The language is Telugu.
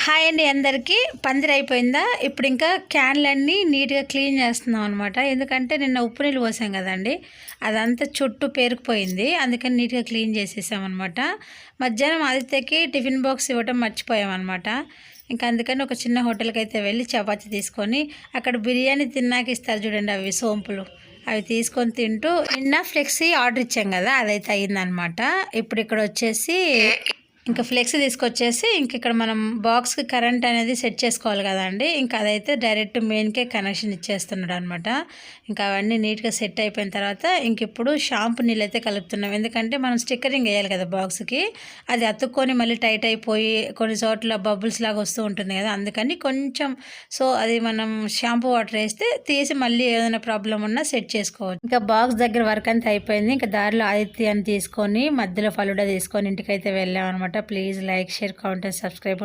హాయ్ అండి అందరికీ. పందిరి అయిపోయిందా? ఇప్పుడు ఇంకా క్యాన్లన్నీ నీట్గా క్లీన్ చేస్తున్నాం అనమాట. ఎందుకంటే నిన్న ఉప్పు నీళ్ళు పోసాం కదండి, అదంతా చుట్టూ పేరుకుపోయింది. అందుకని నీట్గా క్లీన్ చేసేసామన్నమాట. మధ్యాహ్నం ఆదిత్యకి టిఫిన్ బాక్స్ ఇవ్వటం మర్చిపోయామన్నమాట. ఇంకా అందుకని ఒక చిన్న హోటల్కి అయితే వెళ్ళి చపాతీ తీసుకొని, అక్కడ బిర్యానీ తిన్నాక ఇస్తారు చూడండి అవి సోంపులు, అవి తీసుకొని తింటూ నిన్న ఫ్లెక్సీ ఆర్డర్ ఇచ్చాం కదా, అదైతే అయ్యిందనమాట. ఇప్పుడు ఇక్కడ వచ్చేసి ఇంకా ఫ్లెక్స్ తీసుకొచ్చేసి ఇక్కడ మనం బాక్స్కి కరెంట్ అనేది సెట్ చేసుకోవాలి కదండి. ఇంకా అదైతే డైరెక్ట్ మెయిన్కే కనెక్షన్ ఇచ్చేస్తున్నాడు అనమాట. ఇంకా అవన్నీ నీట్గా సెట్ అయిపోయిన తర్వాత ఇప్పుడు షాంపూ నీళ్ళు అయితే కలుపుతున్నాం. ఎందుకంటే మనం స్టిక్కరింగ్ వేయాలి కదా బాక్స్కి, అది అతుక్కొని మళ్ళీ టైట్ అయిపోయి కొన్ని చోట్ల బబుల్స్ లాగా వస్తూ ఉంటుంది కదా, అందుకని కొంచెం అది మనం షాంపూ వాటర్ వేస్తే తీసి మళ్ళీ ఏదైనా ప్రాబ్లం ఉన్నా సెట్ చేసుకోవచ్చు. ఇంకా బాక్స్ దగ్గర వర్క్ అంతా అయిపోయింది. ఇంకా దారిలో ఆదిత్యాన్ని తీసుకొని మధ్యలో ఫలుడా తీసుకొని ఇంటికైతే వెళ్ళాం అనమాట. Please like, share, comment, subscribe.